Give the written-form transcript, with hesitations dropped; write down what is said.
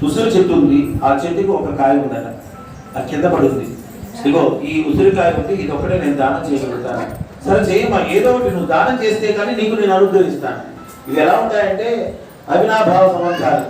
ఉసిరి చెట్టు ఉంది, ఆ చెట్టుకి ఒక కాయ ఉందట, అది కింద పడుతుంది. ఇదిగో ఈ ఉసిరికాయ ఉంది, ఇది ఒకటే నేను దానం చేయగలుగుతాను. సరే చేయమ్మా, ఏదో ఒకటి నువ్వు దానం చేస్తే కానీ నీకు నేను అనుగ్రహిస్తాను. ఇవి ఎలా ఉంటాయంటే అవినాభావ సంబంధాలు.